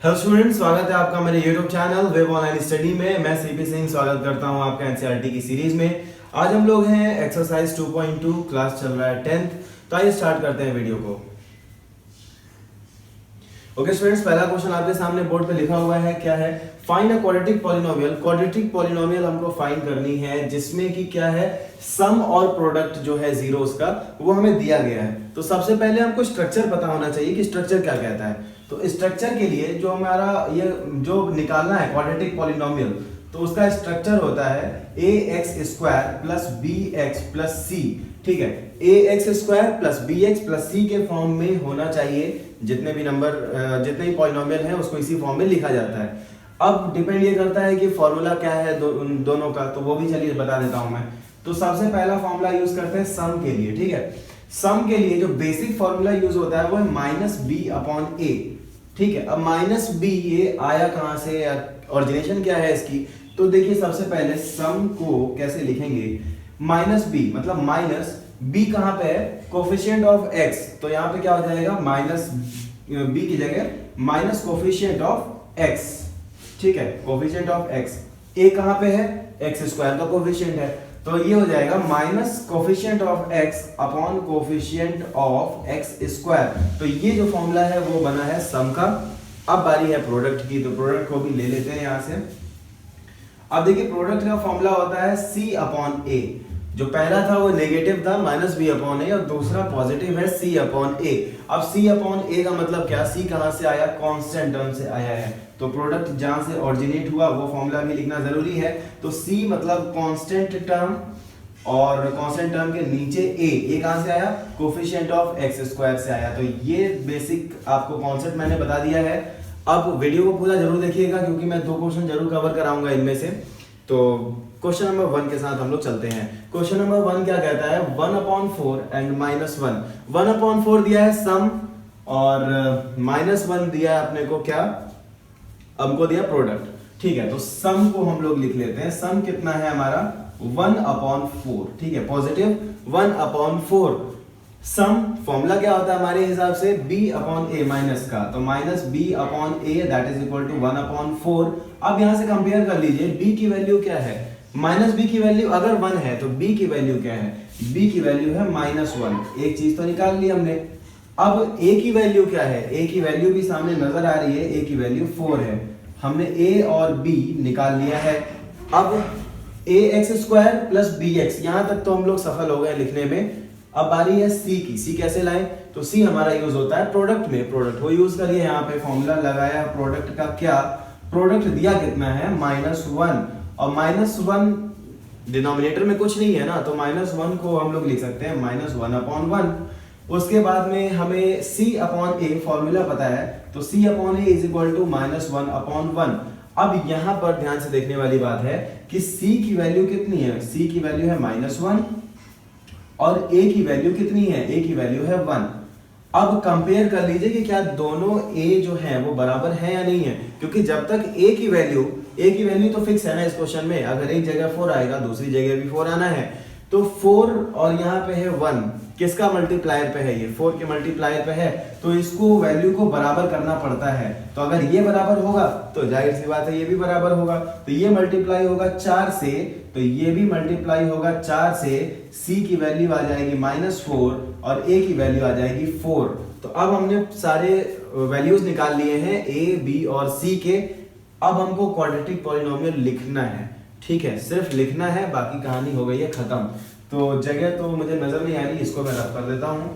Hello students, स्वागत है आपका मेरे YouTube channel web online study में। मैं सीपी सिंह स्वागत करता हूं आपका एनसीईआरटी की सीरीज में। आज हम लोग हैं एक्सरसाइज 2.2, क्लास चल रहा है 10th। तो आइए स्टार्ट करते हैं वीडियो को। ओके स्टूडेंट्स, पहला क्वेश्चन आपके सामने बोर्ड पे लिखा हुआ है। क्या है? Find a quadratic polynomial. Quadratic polynomial हमको फाइंड करनी है जिसमें कि क्या है, सम और प्रोडक्ट जो है जीरोस का वो हमें दिया गया है। तो सबसे पहले हमको स्ट्रक्चर पता होना चाहिए कि स्ट्रक्चर क्या कहता है। तो स्ट्रक्चर के लिए जो हमारा ये जो निकालना है क्वाड्रेटिक पॉलिनोमियल, तो उसका स्ट्रक्चर होता है a x square plus b x plus c. ठीक है, a x square plus b x plus c के फॉर्म में होना चाहिए। जितने भी नंबर जितने भी पॉलिनोमियल हैं उसको इसी फॉर्म में लिखा जाता है। अब डिपेंड ये करता है कि फॉर्मूला क्या है उन दोनों का, तो वो भी चलिए बता देता हूं मैं। तो सबसे पहला फॉर्मूला यूज करते हैं सम के लिए। ठीक है, सम के लिए जो बेसिक फॉर्मूला यूज होता है वो है माइनस बी अपॉन ए। ठीक है, अब माइनस बी ये आया कहां से, ऑरिजिनेशन क्या है इसकी? तो देखिए सबसे पहले सम को कैसे लिखेंगे। माइनस बी मतलब माइनस बी कहां पे है, कोफिशिएंट ऑफ एक्स। तो यहां पे क्या हो जाएगा, माइनस बी की जगह माइनस कोफिशिएंट ऑफ एक्स। ठीक है, कोफिशिएंट ऑफ एक्स। ए कहां पे है, एक्स स्क्वायर का कोफिशिएंट है, तो ये हो जाएगा minus coefficient of x upon coefficient of x square. तो ये जो फॉर्मूला है वो बना है सम का। अब बारी है प्रोडक्ट की, तो प्रोडक्ट को भी ले लेते हैं यहां से। अब देखिए प्रोडक्ट का फॉर्मूला होता है सी अपॉन ए। जो पहला था वो नेगेटिव था माइनस बी अपॉन ए, और दूसरा पॉजिटिव है सी अपॉन ए। अब सी अपॉन ए का मतलब क्या, सी कहां से आया, कांस्टेंट टर्म से आया है। तो प्रोडक्ट जहां से ऑरिजिनेट हुआ वो फॉर्मूला भी लिखना जरूरी है। तो सी मतलब कांस्टेंट टर्म, और कांस्टेंट टर्म के नीचे ए कहां से आया, कोफिशिएंट ऑफ एक्स स्क्वायर से आया। तो ये बेसिक आपको कॉन्सेप्ट मैंने बता दिया है। अब वीडियो को पूरा जरूर देखिएगा क्योंकि मैं 2 क्वेश्चन जरूर कवर कराऊंगा इनमें से। तो क्वेश्चन नंबर 1 के साथ हम लोग चलते हैं। क्वेश्चन नंबर 1 क्या कहता है, 1/4 एंड -1। 1/4 दिया है सम, और -1 दिया है अपने को क्या, हमको दिया प्रोडक्ट। ठीक है, तो सम को हम लोग लिख लेते हैं। सम कितना है हमारा, 1/4। ठीक है, पॉजिटिव 1/4। सम फॉर्मूला क्या होता है हमारे हिसाब से, b अपॉन ए माइनस का, तो minus b upon A that is equal to 1/4। अब यहां से कंपेयर कर लीजिए, b की वैल्यू क्या है, माइनस b की वैल्यू अगर 1 है तो b की वैल्यू क्या है, b की वैल्यू है -1। एक चीज तो निकाल ली हमने। अब a की वैल्यू क्या है, a की वैल्यू भी सामने नजर आ रही है, a की वैल्यू 4 है। हमने a और b निकाल लिया है। अब a x square plus b x, यहां तक तो हम लोग सफल हो गए लिखने में। अब बारी है सी की। सी कैसे लाएं, तो सी हमारा यूज होता है प्रोडक्ट में। प्रोडक्ट को यूज करिए, यहाँ पे फॉर्मूला लगाया प्रोडक्ट का। क्या प्रोडक्ट दिया कितना है, -1, और -1 डिनोमिनेटर में कुछ नहीं है ना, तो -1 को हम लोग लिख सकते हैं -1/1। उसके बाद में हमें c अपॉन ए फॉर्मूला पता है, तो c upon A is equal to -1/1। अब यहां पर ध्यान से देखने वाली बात है कि c की वैल्यू कितनी है, c की वैल्यू है -1, और a की वैल्यू कितनी है, a की वैल्यू है 1। अब कंपेयर कर लीजिए कि क्या दोनों a जो है वो बराबर है या नहीं है, क्योंकि जब तक a की वैल्यू तो फिक्स है ना इस क्वेश्चन में। अगर एक जगह 4 आएगा दूसरी जगह भी 4 आना है, तो 4 और यहाँ पे है 1, किसका मल्टीप्लायर पे है, ये 4 के मल्टीप्लायर पे है, तो इसको वैल्यू को बराबर करना पड़ता है। तो अगर ये बराबर होगा तो जाहिर सी बात है ये भी बराबर होगा। तो ये मल्टीप्लाई होगा 4 से, तो ये भी मल्टीप्लाई होगा 4 से। c की वैल्यू आ जाएगी -4 और a की वैल्यू आ जाएगी 4। तो अब हमने सारे वैल्यूज निकाल लिए हैं a, b और c के। अब हमको क्वाड्रेटिक पॉलिनोमियल लिखना है। ठीक है, सिर्फ लिखना है, बाकी कहानी हो गई है खत्म। तो जगह तो मुझे नजर नहीं आ रही, इसको मैं रफ कर देता हूं।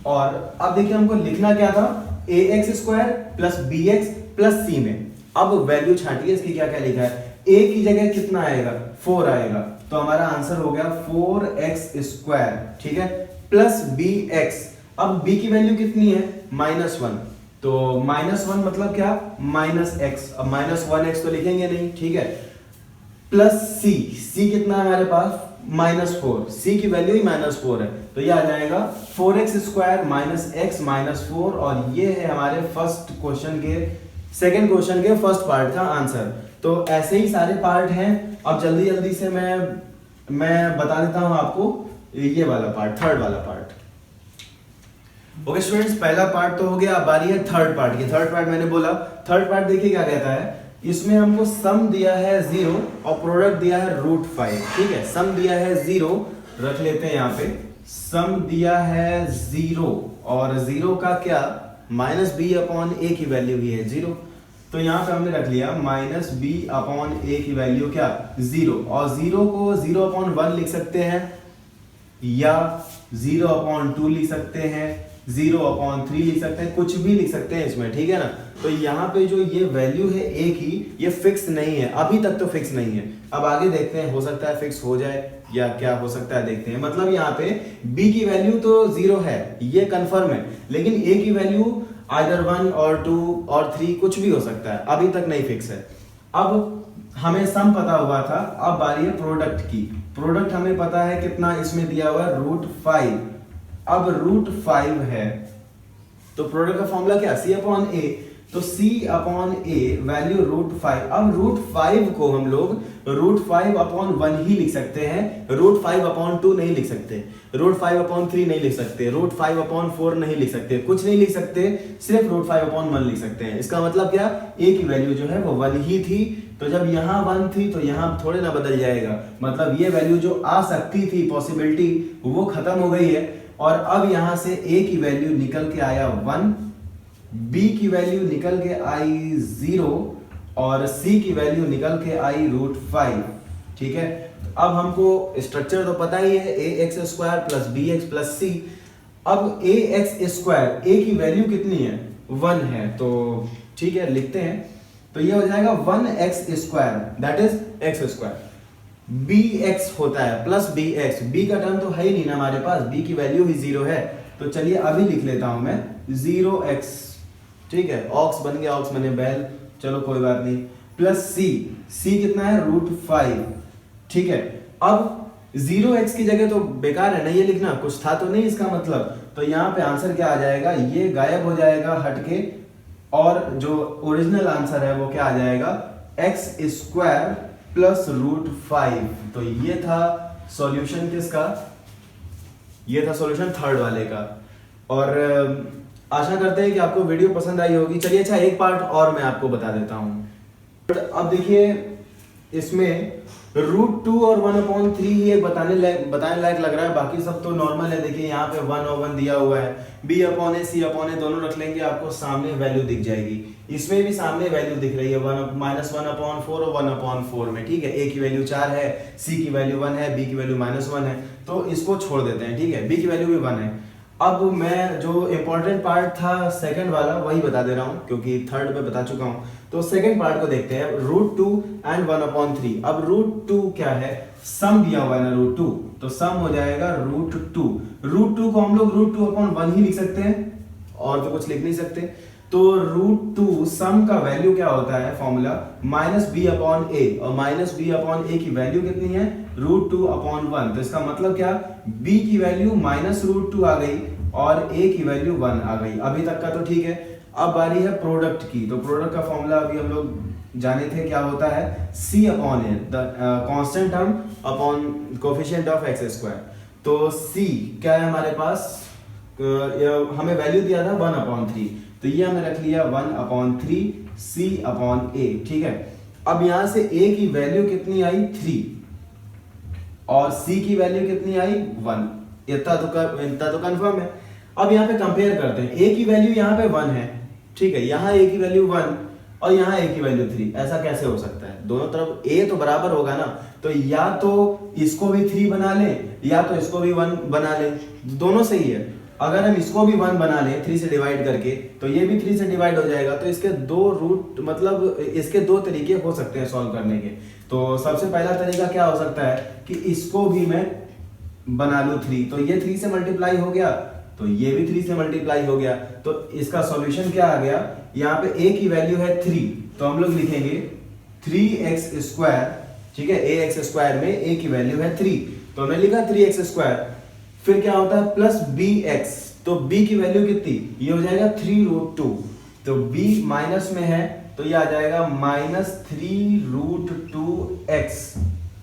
और अब देखिए हमको लिखना क्या था, a x square plus b x plus c में। अब वैल्यू छाटिए इसकी, क्या क्या लिखा है, a की जगह कितना आएगा, 4 आएगा, तो हमारा आंसर हो गया 4x²। ठीक है, प्लस बी एक्स। अब b की वैल्यू कितनी है, -1, तो -1 मतलब क्या, -x। अब -1x तो लिखेंगे नहीं, ठीक है, प्लस c कितना है हमारे पास, -4। c की वैल्यू ही -4 है, तो ये आ जाएगा 4x² -x -4। और ये है हमारे सेकंड क्वेश्चन के फर्स्ट पार्ट का आंसर। तो ऐसे ही सारे पार्ट हैं। अब जल्दी जल्दी से मैं बता देता हूं आपको ये वाला पार्ट, थर्ड वाला पार्ट। ओके स्टूडेंट्स, पहला पार्ट तो हो गया, अब आ रही है थर्ड पार्ट की। थर्ड पार्ट मैंने बोला, थर्ड पार्ट देखिए क्या कहता है। इसमें हमको सम दिया है 0 और प्रोडक्ट दिया है √5। ठीक है, सम दिया है 0, रख लेते हैं यहाँ पे। सम दिया है 0 और 0 का क्या, -b/a की वैल्यू भी है 0। तो यहाँ पे हमने रख लिया -b/a की वैल्यू क्या, 0। और 0 को 0/1 लिख सकते हैं या 0/2 लिख सकते हैं, 0/3 लिख सकते हैं, कुछ भी लिख सकते हैं इसमें, ठीक है ना। तो यहाँ पे जो ये वैल्यू है a की, ये फिक्स नहीं है, अभी तक तो फिक्स नहीं है। अब आगे देखते हैं, हो सकता है फिक्स हो जाए या क्या हो सकता है, देखते हैं। मतलब यहाँ पे b की वैल्यू तो 0 है, ये कंफर्म है, लेकिन a की वैल्यू आइदर 1 और 2 और 3 कुछ भी हो सकता है, अभी तक नहीं फिक्स है। अब हमें सम पता हुआ था, अब बारी है प्रोडक्ट की। प्रोडक्ट हमें पता है कितना, इसमें दिया हुआ है √5। अब √5 है तो प्रोडक्ट का फॉर्मूला क्या, C/A। तो C/A वैल्यू √5। अब √5 को हम लोग √5/1 ही लिख सकते हैं, √5/2 नहीं लिख सकते, √5/3 नहीं लिख सकते, √5/4 नहीं लिख सकते, कुछ नहीं लिख सकते, सिर्फ √5/1 लिख सकते हैं। इसका मतलब क्या, a की वैल्यू जो है वो 1 ही थी, तो जब यहाँ 1 थी तो यहाँ थोड़े ना बदल जाएगा। मतलब ये वैल्यू जो आ सकती थी, पॉसिबिलिटी, वो खत्म हो गई है। और अब यहां से a की वैल्यू निकल के आया 1, b की वैल्यू निकल के आई 0 और c की वैल्यू निकल के आई √5। ठीक है, अब हमको स्ट्रक्चर तो पता ही है, ax² + bx + c। अब ax², a की वैल्यू कितनी है, 1 है, तो ठीक है लिखते हैं। तो ये हो जाएगा 1x², that is x²। bx होता है प्लस bx, b का टर्म तो है ही नहीं ना हमारे पास, b की वैल्यू ही 0 है। तो चलिए अभी लिख लेता हूं मैं 0x, ठीक है, ऑक्स बन गया, ऑक्स बने बैल, चलो कोई बात नहीं, प्लस c कितना है, √5। ठीक है, अब 0x की जगह तो बेकार है ना ये लिखना, कुछ था तो नहीं इसका मतलब। तो यहाँ पे आंसर क्या आ जाएगा, ये गायब हो जाएगा हटके, और जो ओरिजिनल आंसर है वो क्या आ जाएगा, x² + √5। तो ये था सॉल्यूशन किसका, ये था सॉल्यूशन थर्ड वाले का। और आशा करते हैं कि आपको वीडियो पसंद आई होगी। चलिए अच्छा, एक पार्ट और मैं आपको बता देता हूं। अब देखिए इसमें √2 और 1/3 ही एक बताने लायक लग रहा है, बाकी सब तो नॉर्मल है। देखिए यहाँ पे 1 और 1 दिया हुआ है, b/a c/a दोनों रख लेंगे, आपको सामने वैल्यू दिख जाएगी। इसमें भी सामने वैल्यू दिख रही है, -1/4 और 1/4 में। ठीक है, a की वैल्यू 4 है, c की वैल्यू 1 है, b की वैल्यू -1 है, तो इसको छोड़ देते हैं। ठीक है, b की वैल्यू भी 1 है। अब मैं जो इम्पोर्टेंट पार्ट था सेकंड वाला वही बता दे रहा हूं, क्योंकि थर्ड पे बता चुका हूं। तो सेकंड पार्ट को देखते हैं, √2 एंड 1/3। अब √2 क्या है, सम दिया हुआ है ना √2, तो सम हो जाएगा √2। √2 को हम लोग √2/1 ही लिख सकते हैं, और तो कुछ लिख नहीं सकते। तो √2 सम का वैल्यू क्या होता है, फॉर्मूला -b/a, और -b/a की वैल्यू कितनी है, √2/1। तो इसका मतलब क्या, b की वैल्यू -√2 आ गई और a की वैल्यू 1 आ गई। अभी तक का तो ठीक है। अब बारी है प्रोडक्ट की। तो प्रोडक्ट का फॉर्मूला अभी हम लोग जाने थे, क्या होता है, c/a, the constant term upon coefficient of x²। तो c क्या है हमारे पास, हमें वैल्यू दिया था 1/3, तो ये हमने रख लिया 1/3 c/a। ठीक है, अब यहां से a की वैल्यू कितनी आई, 3, और c की वैल्यू कितनी आई, 1। इतना तो कंफर्म है। अब यहाँ पे कंपेयर करते हैं, a की वैल्यू यहाँ पे 1 है, ठीक है, यहाँ a की वैल्यू 1 और यहाँ a की वैल्यू 3। ऐसा कैसे हो सकता है, दोनों तरफ a तो बराबर होगा ना, तो या तो इसको भी 3 बना लें या तो इसको भी 1 बना लें, दोनों सही है। अगर हम इसको भी 1 बना लें 3 से डिवाइड करके, तो ये भी 3 से डिवाइड हो जाएगा। तो इसके दो रूट, मतलब इसके दो तरीके हो सकते हैं सॉल्व करने के। तो सबसे पहला तरीका क्या हो सकता है कि इसको भी मैं बना लूं 3, तो ये 3 से मल्टीप्लाई हो गया, तो ये भी 3 से मल्टीप्लाई हो गया। तो इसका सॉल्यूशन क्या आ गया, यहाँ पे a की वैल्यू है 3, तो हम लोग लिखेंगे 3x²। ठीक है, ax² में a की वैल्यू है 3, तो हमने लिखा 3x²। फिर क्या होता है, प्लस bx, तो b की वैल्यू कितनी, ये हो जाएगा 3√2, तो b माइनस में है, तो ये आ जाएगा -3√2x।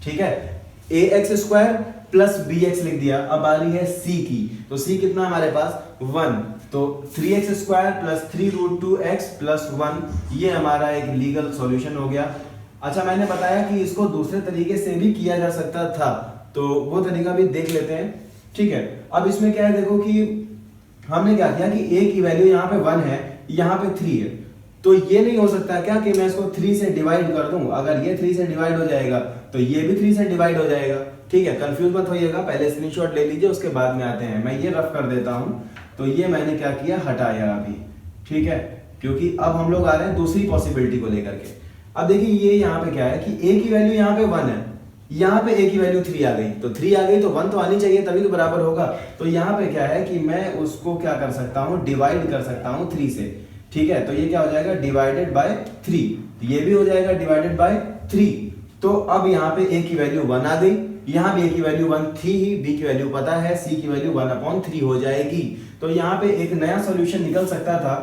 ठीक है, ax² प्लस bx लिख दिया। अब आ रही है c की, तो c कितना हमारे पास 1, तो 3x square plus 3√2x plus 1 ये हमारा एक लीगल सॉल्यूशन हो गया। अच्छा, मैंने बताया कि इसको दूसरे तरीके से भी किया जा सकता था, तो वो तरीका भी देख लेते हैं। ठीक है, अब इसमें क्या है, देखो कि हमने क्या किया कि a की वैल्यू यहाँ पे 1 है, यहाँ पे 3 है, तो ये नहीं हो सकता क्या कि मैं इसको 3 से डिवाइड कर दूं। अगर ये 3 से डिवाइड हो जाएगा तो ये भी 3 से डिवाइड हो जाएगा। ठीक है, कंफ्यूज मत होइएगा, पहले स्क्रीनशॉट ले लीजिए, उसके बाद में आते हैं। मैं ये रफ कर देता हूं, तो ये मैंने क्या किया, हटाया अभी। ठीक है, क्योंकि अब हम लोग आ रहे हैं दूसरी पॉसिबिलिटी को लेकर के। अब देखिए ये यहाँ पे क्या है कि a की वैल्यू यहाँ पे 1 है, यहाँ पे a की वैल्यू 3 आ गई, तो 3 आ गई तो 1 तो आनी चाहिए, तभी तो बराबर होगा। तो यहाँ पे क्या है कि मैं उसको क्या कर सकता हूँ, डिवाइड कर सकता हूँ 3 से। ठीक है, तो ये क्या हो जाएगा, डिवाइडेड बाय 3, ये भी हो जाएगा डिवाइडेड बाय 3। तो अब यहाँ पे a की वैल्यू 1 आ गई, यहाँ पे a की वैल्यू 1 थी ही, b की वैल्यू पता है, c की वैल्यू 1/3 हो जाएगी। तो यहाँ पे एक नया सॉल्यूशन निकल सकता था।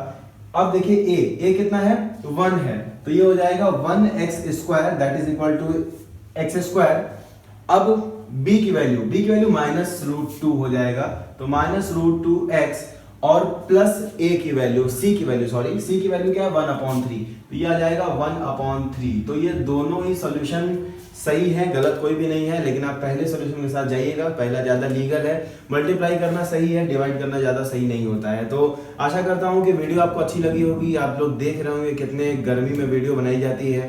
अब देखिए a कितना है, 1 है, तो ये हो जाएगा 1x square that is equal to x square. अब b की वैल्यू -√2 हो जाएगा, तो -√2x और प्लस a की वैल्यू, c की वैल्यू क्या है, 1/3, तो ये आ जाएगा 1/3। तो ये दोनों ही सॉल्यूशन सही है, गलत कोई भी नहीं है, लेकिन आप पहले सॉल्यूशन के साथ जाइएगा, पहला ज्यादा लीगल है। मल्टीप्लाई करना सही है, डिवाइड करना ज्यादा सही नहीं होता है। तो आशा करता हूँ कि वीडियो आपको अच्छी लगी होगी। आप लोग देख रहे होंगे कितने गर्मी में वीडियो बनाई जाती है,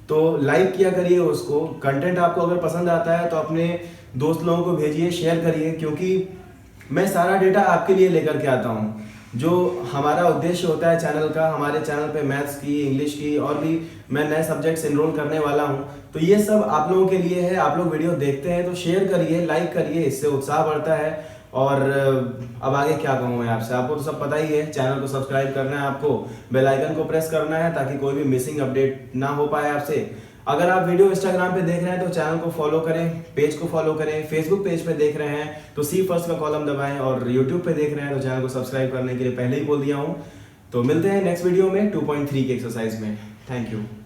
तो लाइक किया करिए उसको। कंटेंट आपको अगर पसंद आता है तो अपने दोस्त लोगों को भेजिए, शेयर करिए, क्योंकि मैं सारा डेटा आपके लिए लेकर के आता हूँ। जो हमारा उद्देश्य होता है चैनल का, हमारे चैनल पे मैथ्स की, इंग्लिश की और भी मैं नए सब्जेक्ट्स एनरोल करने वाला हूँ, तो ये सब आप लोगों के लिए है। आप लोग वीडियो देखते हैं तो शेयर करिए, लाइक करिए, इससे उत्साह बढ़ता है। और अब आगे क्या कहूँ मैं आपसे, आपको तो सब पता ही है, चैनल को सब्सक्राइब करना है, आपको बेल आइकन को प्रेस करना है ताकि कोई भी मिसिंग अपडेट ना हो पाए आपसे। अगर आप वीडियो इंस्टाग्राम पे देख रहे हैं तो चैनल को फॉलो करें, पेज को फॉलो करें। फेसबुक पेज पे देख रहे हैं तो सी फर्स्ट का कॉलम दबाएं, और यूट्यूब पे देख रहे हैं तो चैनल को सब्सक्राइब करने के लिए पहले ही बोल दिया हूँ। तो मिलते हैं नेक्स्ट वीडियो में 2.3 की एक्सरसाइज में। Thank you.